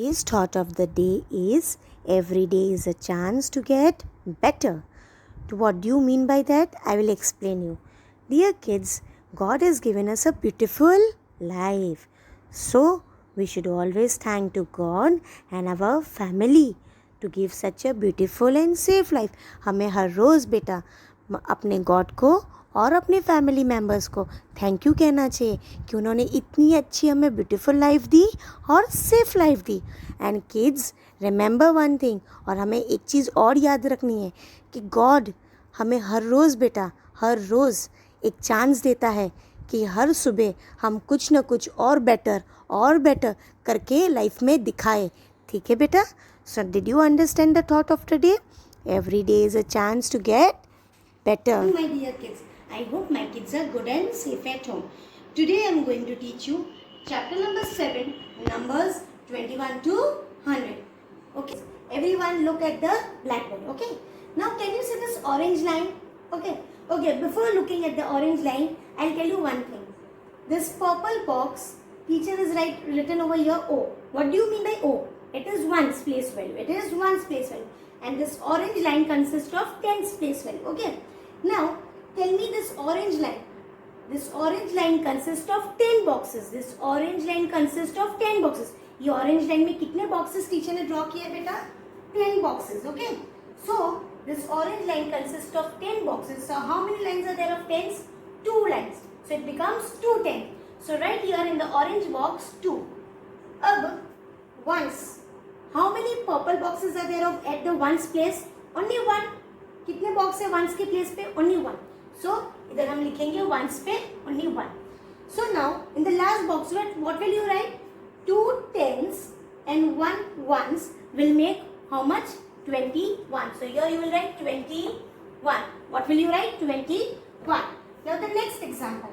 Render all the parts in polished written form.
Today's thought of the day is every day is a chance to get better. What do you mean by that? I will explain you. Dear kids, God has given us a beautiful life. So, we should always thank to God and our family to give such a beautiful and safe life. हमें हर रोज़ बेटा अपने God को और अपने family members को thank you कहना चाहिए कि उन्होंने इतनी अच्छी हमें ब्यूटीफुल लाइफ दी और safe life the. And kids remember one thing, और हमें एक चीज़ और याद रखनी है कि गॉड हमें हर रोज़ बेटा हर रोज़ एक चांस देता है कि हर सुबह हम कुछ न कुछ और बेटर करके लाइफ में दिखाए. ठीक है बेटा? So did you understand the thought of today? Every day is a chance to get better. My dear kids, I hope my kids are good and safe at home. Today I am going to teach you chapter number 7, numbers 21 to 100. Okay, everyone look at the blackboard. Okay, now can you see this orange line? Okay, before looking at the orange line, I'll tell you one thing. This purple box, teacher is written over here O. What do you mean by O? It is ones place value. And this orange line consists of tens place value. Okay. Now, tell me this orange line. This orange line consists of 10 boxes. This orange line consists of 10 boxes. ये orange line में कितने boxes teacher ने draw किए बेटा? 10 boxes. Okay. So, this orange line consists of 10 boxes. So, how many lines are there of tens? 2 lines. So, it becomes 2 tens. So, right here in the orange box, 2. अब ones. How many purple boxes are there of at the ones place? Only one. कितने box है ones के place पे? Only one. So इधर हम लिखेंगे ones पे only one. So now in the last box what will you write? 2 tens and 1 ones will make how much? 21. So here you will write 21. What will you write? 21. Now the next example.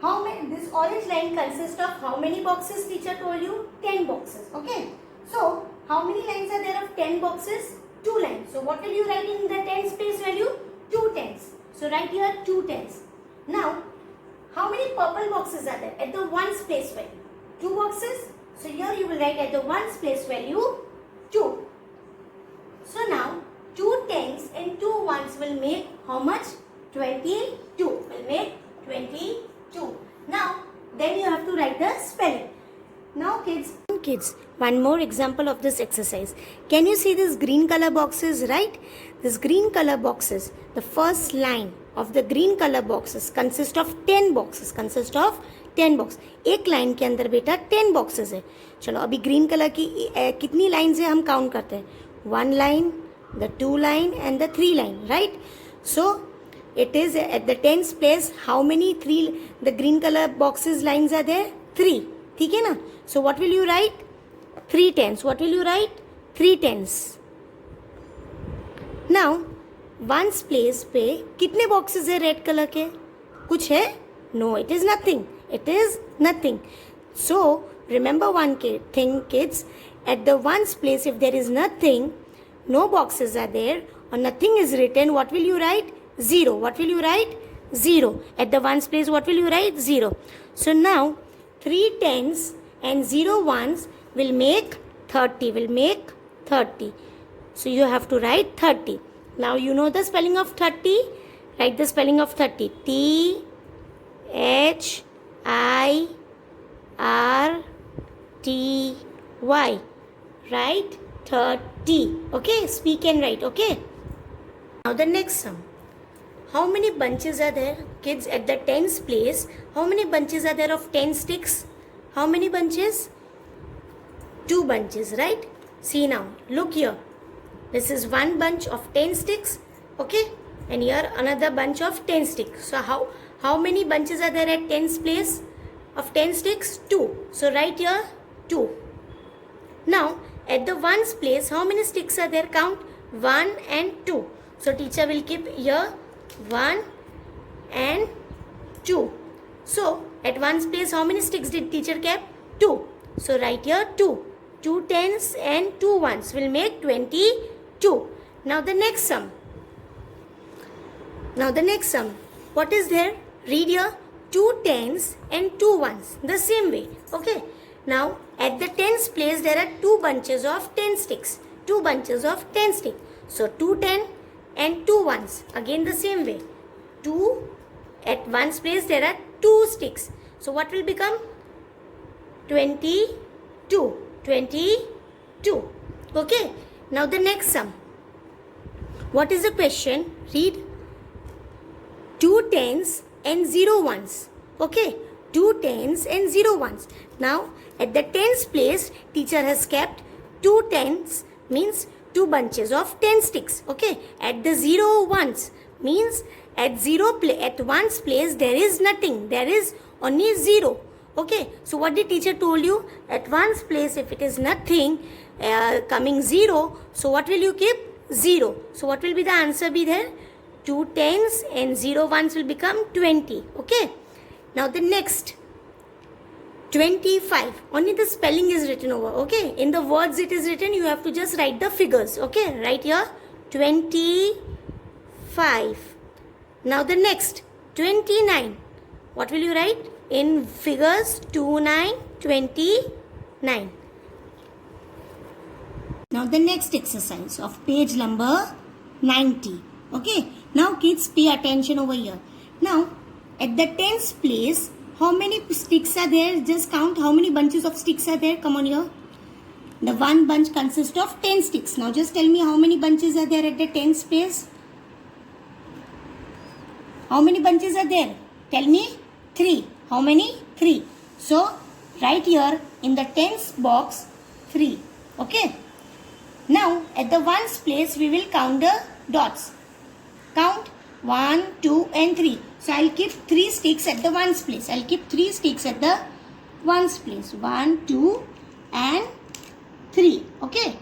How many? This orange line consists of how many boxes? Teacher told you 10 boxes. Okay. So how many lines are there of 10 boxes? 2 lines. So what will you write in the tens place value? 2 tens. So write here 2 tens. Now, how many purple boxes are there at the ones place value? 2 boxes. So here you will write at the ones place value 2. So now 2 tens and 2 ones will make how much? 22. Will make 22. Now then you have to write the spelling. Now kids, one more example of this exercise. Can you see these green color boxes, right? These green color boxes, the first line of the green color boxes consist of 10 boxes. एक line के अंदर बेटा 10 boxes है. चलो अभी green colour की कितनी lines है हम काउंट करते हैं. 1 line, the 2 line and the 3 line, right? So it is at the tens place. How many the green color boxes lines are there? 3. ठीक है ना? So what will you write? 3 tens. What will you write? 3 tens. Now ones place पे कितने boxes है red colour के? कुछ है? No, it is nothing. So remember one thing kids. At the ones place, if there is nothing, no boxes are there or nothing is written, what will you write? 0. What will you write? 0. At the ones place, what will you write? 0. So now 3 tens and 0 ones will make 30. So you have to write 30. Now you know the spelling of 30. Write the spelling of 30. THIRTY. Write 30. Okay, speak and write. Okay. Now the next sum. How many bunches are there? Kids, at the tens place, how many bunches are there of 10 sticks? How many bunches? 2 bunches, right? See now, look here. This is one bunch of 10 sticks, okay? And here another bunch of 10 sticks. So how many bunches are there at tens place of 10 sticks? 2. So write here 2. Now, at the ones place, how many sticks are there? Count 1 and 2. So teacher will keep here 1 and 2. So at ones place, how many sticks did teacher keep? 2. So write here 2. 2 tens and 2 ones will make 22. Now the next sum. What is there? Read here 2 tens and 2 ones. The same way. Okay. Now at the tens place there are 2 bunches of 10 sticks. 2 bunches of 10 sticks. So 2 10 and 2 ones. Again the same way. 2 at ones place there are 2 sticks. So what will become? 22. 22. Okay. Now the next sum. What is the question? Read. 2 tens and 0 ones. Okay. 2 tens and 0 ones. Now at the tens place teacher has kept 2 tens means 2 bunches of 10 sticks. Okay. At the 0 ones means at ones place there is nothing. There is only 0. Okay. So what the teacher told you? At ones place if it is nothing coming 0. So what will you keep? 0. So what will be the answer be there? 2 tens and 0 ones will become 20. Okay. Now the next 25. Only the spelling is written over. Okay. In the words it is written. You have to just write the figures. Okay. Right here 25. Now the next 29. What will you write? In figures 29, 29. Now the next exercise of page number 90. Okay. Now kids pay attention over here. Now at the tens place, how many sticks are there? Just count how many bunches of sticks are there. Come on here. The one bunch consists of 10 sticks. Now just tell me how many bunches are there at the tens place. How many bunches are there? Tell me. 3. How many? 3. So right here in the tens box 3. Okay. Now at the ones place we will count the dots. Count 1, 2 and 3. So I'll keep 3 sticks at the ones place. I'll keep 3 sticks at the ones place. 1, 2 and 3. Okay.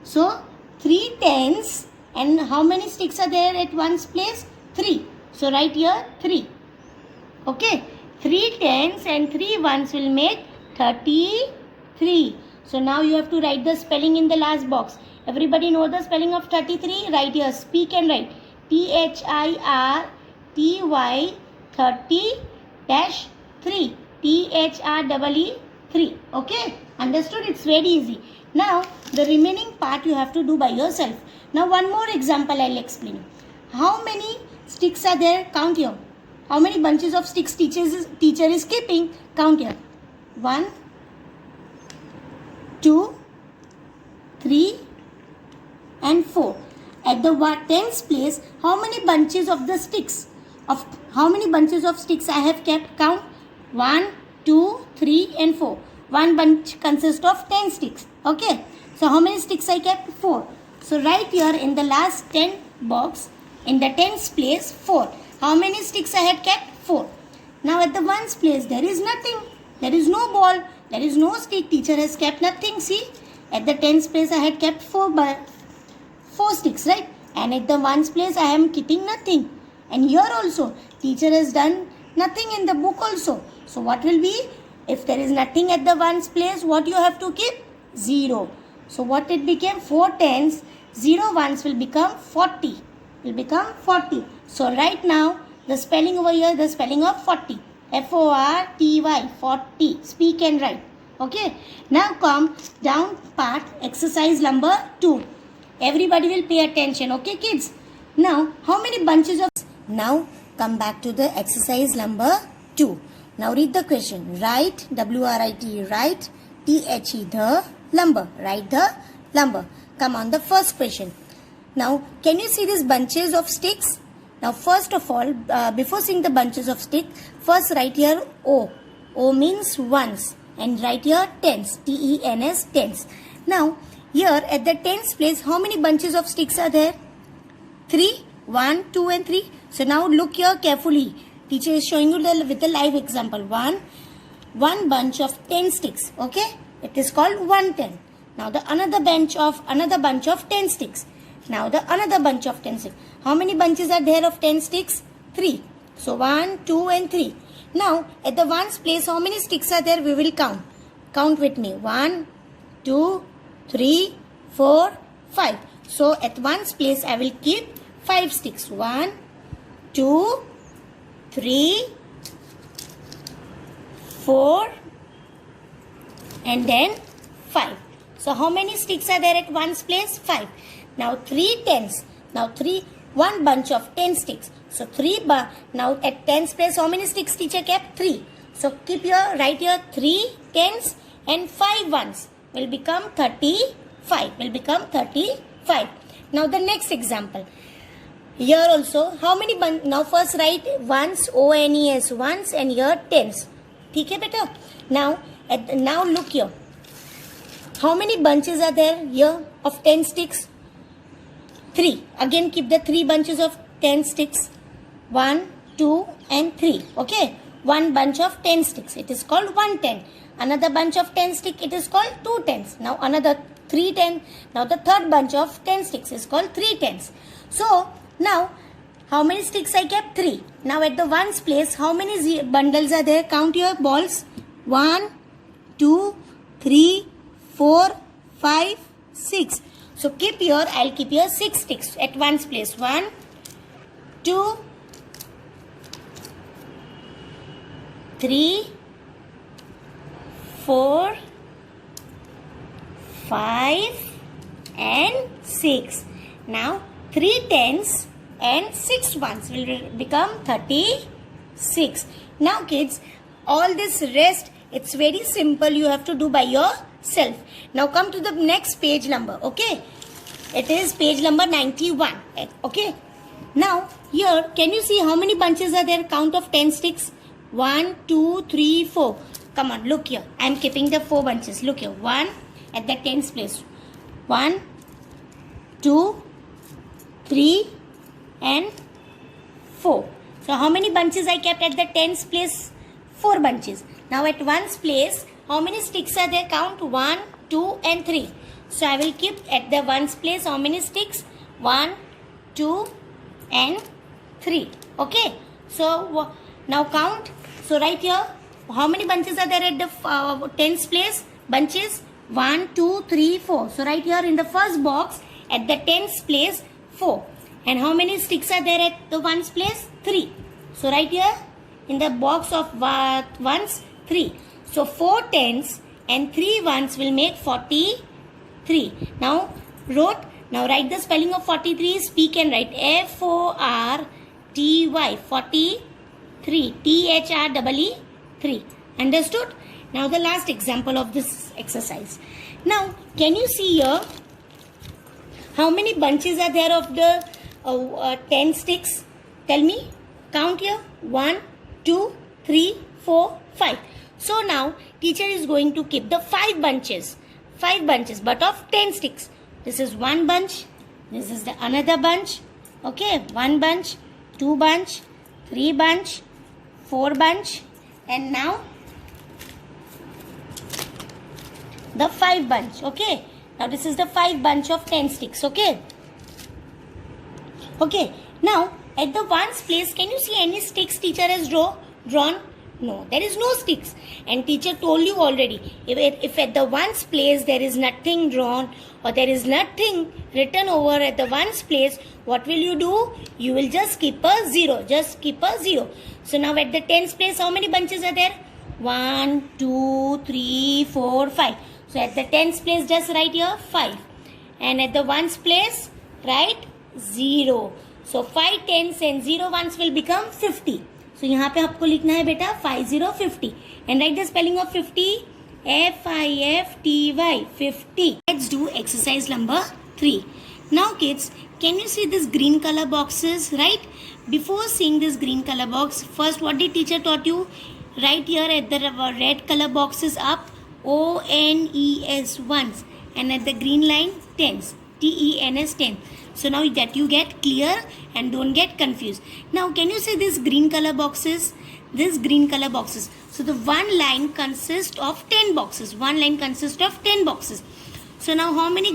So 3 tens and how many sticks are there at ones place? 3. So right here 3. Okay. 3 tens and 3 ones will make 33. So now you have to write the spelling in the last box. Everybody know the spelling of 33? Write here. Speak and write. THIRTY 30-3. THREE 3. Okay. Understood? It's very easy. Now the remaining part you have to do by yourself. Now one more example I'll explain. How many sticks are there? Count here. How many bunches of sticks teacher is keeping? Count here. 1, 2, 3 and 4. At the tens place, how many bunches of the sticks? How many bunches of sticks I have kept? Count. 1, 2, 3 and 4. One bunch consists of 10 sticks. Okay. So how many sticks I kept? 4. So right here in the last 10 box, in the tens place 4. How many sticks I had kept? 4. Now at the ones place there is nothing. There is no ball. There is no stick. Teacher has kept nothing. See, at the tens place I had kept 4 sticks, right? And at the ones place I am keeping nothing. And here also teacher has done nothing in the book also. So what will be? If there is nothing at the ones place, what you have to keep? 0. So what it became? 4 tens, 0 ones will become 40. Will become 40. So right now the spelling over here, the spelling of 40. FORTY 40. Speak and write. Okay. Now come down part exercise number 2. Everybody will pay attention. Okay kids. Now how many bunches of... Now come back to the exercise number 2. Now read the question. Write WRIT. Write THE the lumber. Write the lumber. Come on the first question. Now can you see these bunches of sticks? Now first of all, before seeing the bunches of sticks, first write here O. O means ones. And write here tens. TENS tens. Now here at the tens place, how many bunches of sticks are there? 3. 1, 2 and 3. So now look here carefully. Teacher is showing you with a live example. One bunch of 10 sticks. Okay. It is called 110. Now the another bunch of 10 sticks. Now the another bunch of 10 sticks. How many bunches are there of 10 sticks? 3. So 1, 2 and 3. Now at the ones place, how many sticks are there? We will count. Count with me. 1, 2, 3, 4, 5. So at ones place I will keep 5 sticks. 1, 2, 3, 4, and then 5. So how many sticks are there at ones place? 5. Now 3 tens. Now 1 bunch of 10 sticks. So now at tens place how many sticks teacher kept? 3. So write here 3 tens and 5 ones will become 35. Now the next example. Here also how many now first write ones, ONES ones, and here tens. ठीक है बेटा? Now look here. How many bunches are there here of 10 sticks? 3. Again keep the 3 bunches of 10 sticks. 1, 2 and 3. Okay. One bunch of 10 sticks. It is called 1 10. Another bunch of 10 sticks. It is called 2 tens. Now another 3 10. Now the third bunch of 10 sticks is called 3 tens. So now how many sticks I kept? 3. Now at the ones place how many bundles are there? Count your balls. 1, 2, 3, 4, 5, 6. So I'll keep here 6 sticks at ones place. 1, 2, 3, 4, 5 and 6. Now 3 tens and 6 ones will become 36. Now kids, all this rest, it's very simple. You have to do by yourself. Now come to the next page number. Okay. It is page number 91. Okay. Now here, can you see how many bunches are there? Count of 10 sticks. 1, 2, 3, 4. Come on, look here. I am keeping the 4 bunches. Look here. 1 at the tens place. 1, 2, 3 and 4. So how many bunches I kept at the tens place? 4 bunches. Now at ones place, how many sticks are there? Count 1, 2 and 3. So I will keep at the ones place how many sticks? 1, 2 and 3. Okay. So now count. So right here, how many bunches are there at the tens place? Bunches 1, 2, 3, 4. So right here in the first box at the tens place 4. And how many sticks are there at the ones place? 3. So right here in the box of ones 3. So 4 tens and 3 ones will make 43. Now write the spelling of 43. Speak and write FORTY 43. THREE 3. Understood? Now the last example of this exercise. Now can you see here how many bunches are there of the 10 sticks? Tell me. Count here. 1, 2, 3, 4, 5. So now teacher is going to keep the 5 bunches. 5 bunches but of 10 sticks. This is 1 bunch. This is the another bunch. Okay. 1 bunch, 2 bunch, 3 bunch, 4 bunch, and now the 5 bunch. Okay. Now this is the 5 bunch of 10 sticks. Okay. Okay. Now at the ones place, can you see any sticks teacher has drawn? No, there is no sticks. And teacher told you already, if at the ones place there is nothing drawn or there is nothing written over at the ones place, what will you do? You will just keep a 0. Just keep a 0. So now at the tens place, how many bunches are there? 1, 2, 3, 4, 5. So at the tens place, just write here 5. And at the ones place, write 0. So 5 tens and 0 ones will become 50. So यहाँ पे आपको लिखना है बेटा 5050 and write the spelling of 50 FIFTY 50. Let's do exercise number 3. Now kids, can you see this green color boxes, right? Before seeing this green color box, first what did teacher taught you? Write here at the red color boxes up ONES ones and at the green line tens TENS 10. So now that you get clear and don't get confused. Now can you see these green color boxes? These green color boxes. So the one line consists of 10 boxes. One line consists of 10 boxes. So now how many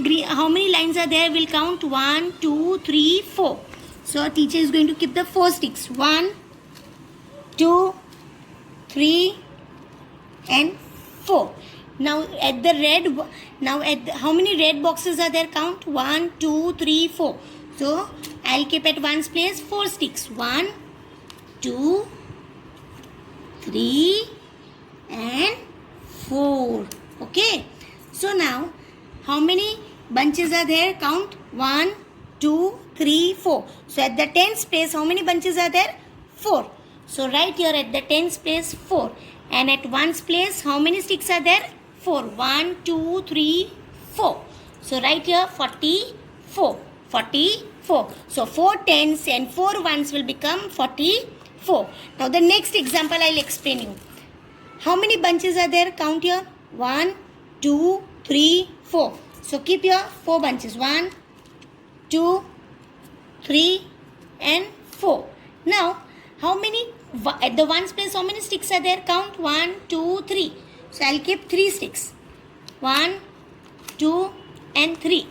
lines are there? We'll count 1, 2, 3, 4. So our teacher is going to keep the 4 sticks. 1, 2, 3 and 4. Now at the how many red boxes are there? Count 1, 2, 3, 4. So I'll keep at one's place 4 sticks. 1, 2, 3 and 4. Okay. So now, how many bunches are there? Count. 1, 2, 3, 4. So at the tens place, how many bunches are there? 4. So write here at the tens place 4. And at ones place, how many sticks are there? 4. 1, 2, 3, 4. So write here 44. 44. So 4 tens and 4 ones will become 44. Now the next example I will explain you. How many bunches are there? Count here. 1, 2, 3, 4. So keep your 4 bunches. 1, 2, 3 and 4. Now how many at the ones place, how many sticks are there? Count. 1, 2, 3. So I'll keep 3 sticks. 1, 2 and 3.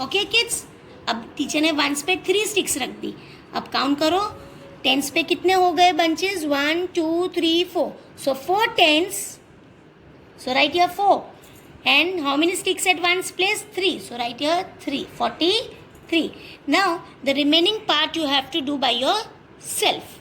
Okay kids? अब teacher ने once पे 3 sticks रख दी. अब count करो. Tense पे कितने हो गए bunches? 1, 2, 3, 4. So 4 tens. So write here 4. And how many sticks at ones place? 3. So write here 3. 43. Now the remaining part you have to do by yourself.